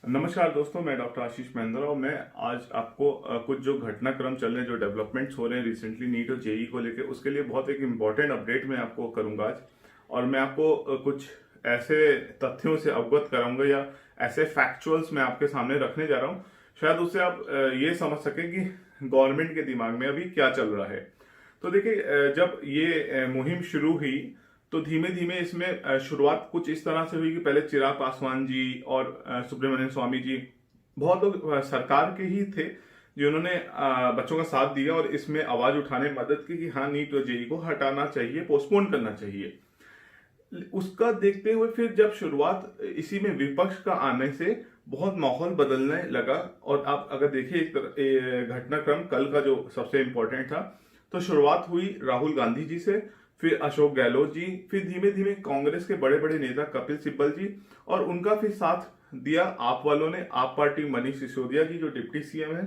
नमस्कार दोस्तों, मैं डॉक्टर आशीष महेंद्रा और मैं आज आपको कुछ जो घटनाक्रम चल रहे हैं, जो डेवलपमेंट्स हो रहे हैं रिसेंटली नीट और जेई को लेके, उसके लिए बहुत एक इम्पॉर्टेंट अपडेट मैं आपको करूंगा आज। और मैं आपको कुछ ऐसे तथ्यों से अवगत कराऊंगा या ऐसे फैक्चुअल्स मैं आपके सामने रखने जा रहा हूं, शायद उससे आप ये समझ सकें कि गवर्नमेंट के दिमाग में अभी क्या चल रहा है। तो देखिए, जब ये मुहिम शुरू हुई तो धीमे धीमे इसमें शुरुआत कुछ इस तरह से हुई कि पहले चिराग पासवान जी और सुब्रमण्यम स्वामी जी, बहुत लोग सरकार के ही थे जिन्होंने बच्चों का साथ दिया और इसमें आवाज उठाने में मदद की कि हाँ, नीट और जेई को हटाना चाहिए, पोस्टपोन करना चाहिए। उसका देखते हुए फिर जब शुरुआत इसी में विपक्ष का आने से बहुत माहौल बदलने लगा। और आप अगर देखिए एक घटनाक्रम कल का जो सबसे इंपॉर्टेंट था, तो शुरुआत हुई राहुल गांधी जी से, फिर अशोक गहलोत जी, फिर धीमे धीमे कांग्रेस के बड़े बड़े नेता कपिल सिब्बल जी, और उनका फिर साथ दिया आप वालों ने, आप पार्टी मनीष सिसोदिया जी जो डिप्टी सीएम है,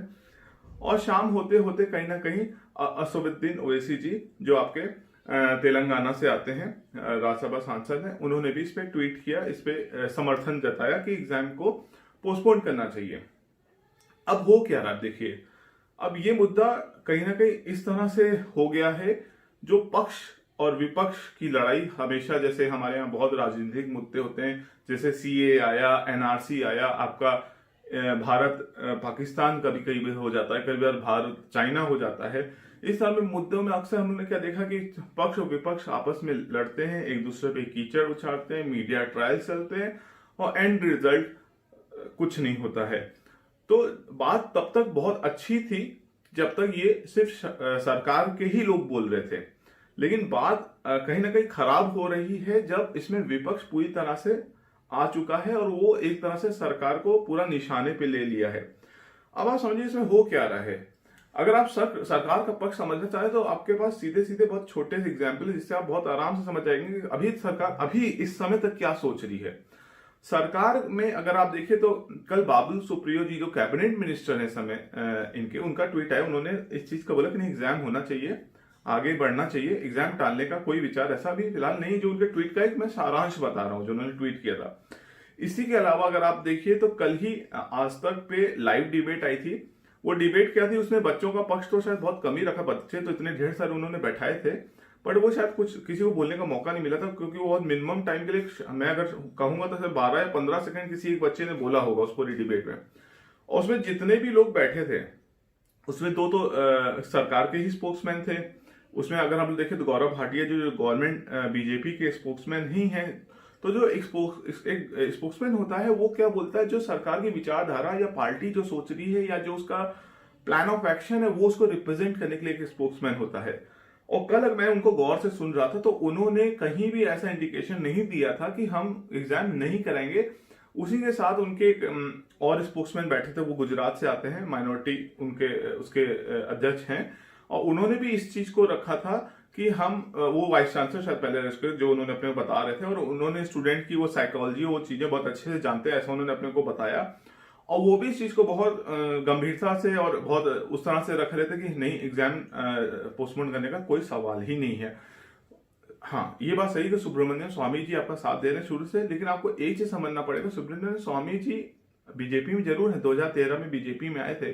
और शाम होते होते कहीं ना कहीं असदुद्दीन ओवैसी जी जो आपके तेलंगाना से आते हैं, राज्यसभा सांसद हैं, उन्होंने भी इस पे ट्वीट किया, इस पे समर्थन जताया कि एग्जाम को पोस्टपोन करना चाहिए। अब हो क्या रहा देखिए, अब ये मुद्दा कहीं ना कहीं इस तरह से हो गया है, जो पक्ष और विपक्ष की लड़ाई हमेशा, जैसे हमारे यहाँ बहुत राजनीतिक मुद्दे होते हैं, जैसे सीए आया, एनआरसी आया, आपका भारत पाकिस्तान कभी कभी हो जाता है, कभी बार भारत चाइना हो जाता है। इस तरह में मुद्दों में अक्सर हमने क्या देखा कि पक्ष और विपक्ष आपस में लड़ते हैं, एक दूसरे पे कीचड़ उछालते हैं, मीडिया ट्रायल चलते हैं, और एंड रिजल्ट कुछ नहीं होता है। तो बात तब तक बहुत अच्छी थी जब तक ये सिर्फ सरकार के ही लोग बोल रहे थे, लेकिन बात कहीं ना कहीं खराब हो रही है जब इसमें विपक्ष पूरी तरह से आ चुका है और वो एक तरह से सरकार को पूरा निशाने पे ले लिया है। अब आप समझिए इसमें हो क्या रहा है। अगर आप सरकार का पक्ष समझना चाहे तो आपके पास सीधे सीधे बहुत छोटे से एग्जाम्पल है, जिससे आप बहुत आराम से समझ जाएंगे कि अभी सरकार अभी इस समय तक क्या सोच रही है। सरकार में अगर आप देखिए तो कल बाबुल सुप्रियो जी जो कैबिनेट मिनिस्टर है समय इनके, उनका ट्वीट आया, उन्होंने इस चीज का बोला कि नहीं, एग्जाम होना चाहिए, आगे बढ़ना चाहिए, एग्जाम टालने का कोई विचार ऐसा भी फिलहाल नहीं। जो उनके ट्वीट का एक मैं सारांश बता रहा हूं जो उन्होंने ट्वीट किया था। इसी के अलावा अगर आप देखिए तो कल ही आज तक पे लाइव डिबेट आई थी। वो डिबेट क्या थी, उसमें बच्चों का पक्ष तो शायद बहुत कम ही रखा, बच्चे तो इतने ढेर सारे उन्होंने बैठाए थे, बट वो शायद कुछ किसी को बोलने का मौका नहीं मिला था, क्योंकि वो बहुत मिनिमम टाइम के लिए, मैं अगर कहूंगा तो सिर्फ 12 या 15 सेकंड किसी एक बच्चे ने बोला होगा उस पूरी डिबेट में। और उसमें जितने भी लोग बैठे थे उसमें दो तो सरकार के ही स्पोक्समैन थे। उसमें अगर हम देखें तो गौरव भाटिया जो गवर्नमेंट बीजेपी के स्पोक्समैन ही हैं। तो जो एक स्पोक्समैन होता है वो क्या बोलता है, जो सरकार की विचारधारा या पार्टी जो सोच रही है या जो उसका प्लान ऑफ एक्शन है वो उसको रिप्रेजेंट करने के लिए एक स्पोक्समैन होता है। और कल मैं उनको गौर से सुन रहा था तो उन्होंने कहीं भी ऐसा इंडिकेशन नहीं दिया था कि हम एग्जाम नहीं कराएंगे। उसी के साथ उनके और स्पोक्समैन बैठे थे, वो गुजरात से आते हैं, माइनॉरिटी उनके उसके अध्यक्ष हैं, और उन्होंने भी इस चीज को रखा था कि हम वो वाइस चांसलर शायद पहले जो उन्होंने अपने को बता रहे थे, और उन्होंने स्टूडेंट की वो साइकोलॉजी वो चीजें बहुत अच्छे से जानते हैं, ऐसा उन्होंने अपने को बताया। और वो भी इस चीज को बहुत गंभीरता से और बहुत उस तरह से रख रहे थे कि नहीं, एग्जाम पोस्टपोन करने का कोई सवाल ही नहीं है। हाँ, ये बात सही कि सुब्रमण्यम स्वामी जी आपका साथ दे रहे हैं शुरू से, लेकिन आपको एक चीज समझना पड़ेगा, सुब्रमण्यम स्वामी जी बीजेपी में जरूर है, 2013 में बीजेपी में आए थे,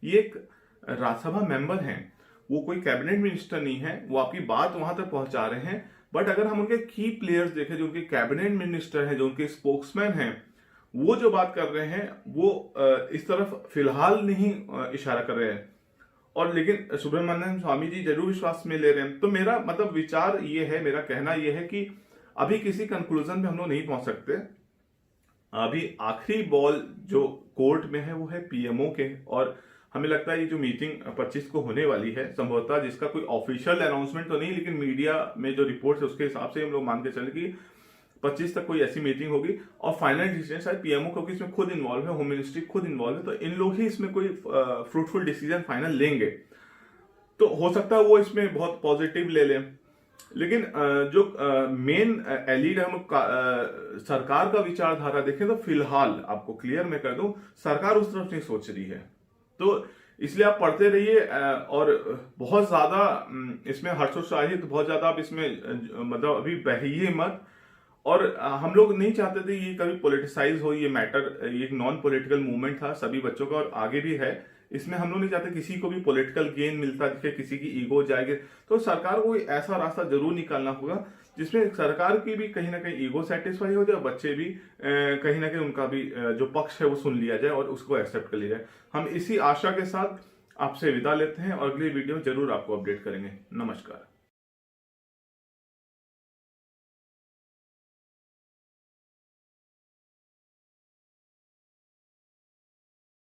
ये एक राज्यसभा मेंबर हैं, वो कोई कैबिनेट मिनिस्टर नहीं है, वो आपकी बात वहां तक पहुंचा रहे हैं। बट अगर हम उनके की प्लेयर्स देखें, जो उनके कैबिनेट मिनिस्टर हैं, जो उनके स्पोक्समैन हैं, वो जो बात कर रहे हैं वो इस तरफ फिलहाल नहीं इशारा कर रहे हैं, और लेकिन सुब्रमण्यम स्वामी जी जरूर विश्वास में ले रहे हैं। तो मेरा मतलब विचार ये है, मेरा कहना ये है कि अभी किसी कंक्लूजन में हम लोग नहीं पहुंच सकते। अभी आखिरी बॉल जो कोर्ट में है वो है पीएमओ के, और हमें लगता है ये जो मीटिंग 25 को होने वाली है संभवतः, जिसका कोई ऑफिशियल अनाउंसमेंट तो नहीं, लेकिन मीडिया में जो रिपोर्ट है उसके हिसाब से हम लोग मान के चले कि 25 तक कोई ऐसी मीटिंग होगी, और फाइनल डिसीजन शायद पीएमओ, क्योंकि इसमें खुद इन्वॉल्व है, होम मिनिस्ट्री खुद इन्वॉल्व है, तो इन लोग ही इसमें कोई फ्रूटफुल डिसीजन फाइनल लेंगे। तो हो सकता है वो इसमें बहुत पॉजिटिव ले लें, लेकिन जो मेन एलिड हम सरकार का विचारधारा देखें तो फिलहाल आपको क्लियर मैं कर दूं, सरकार उस तरफ नहीं सोच रही है। तो इसलिए आप पढ़ते रहिए, और बहुत ज्यादा इसमें हर्षोत्साहित, बहुत ज्यादा आप इसमें मतलब अभी बहिए मत, और हम लोग नहीं चाहते थे ये कभी पॉलिटिसाइज हो ये मैटर। ये एक नॉन पॉलिटिकल मूवमेंट था सभी बच्चों का और आगे भी है। इसमें हम लोग नहीं चाहते किसी को भी पॉलिटिकल गेन मिलता दिखे, किसी की ईगो जाएगी। तो सरकार को ऐसा रास्ता जरूर निकालना होगा जिसमें सरकार की भी कहीं ना कहीं ईगो सेटिस्फाई हो जाए, बच्चे भी कहीं ना कहीं उनका भी जो पक्ष है वो सुन लिया जाए और उसको एक्सेप्ट कर लिया जाए। हम इसी आशा के साथ आपसे विदा लेते हैं और अगली वीडियो जरूर आपको अपडेट करेंगे। नमस्कार।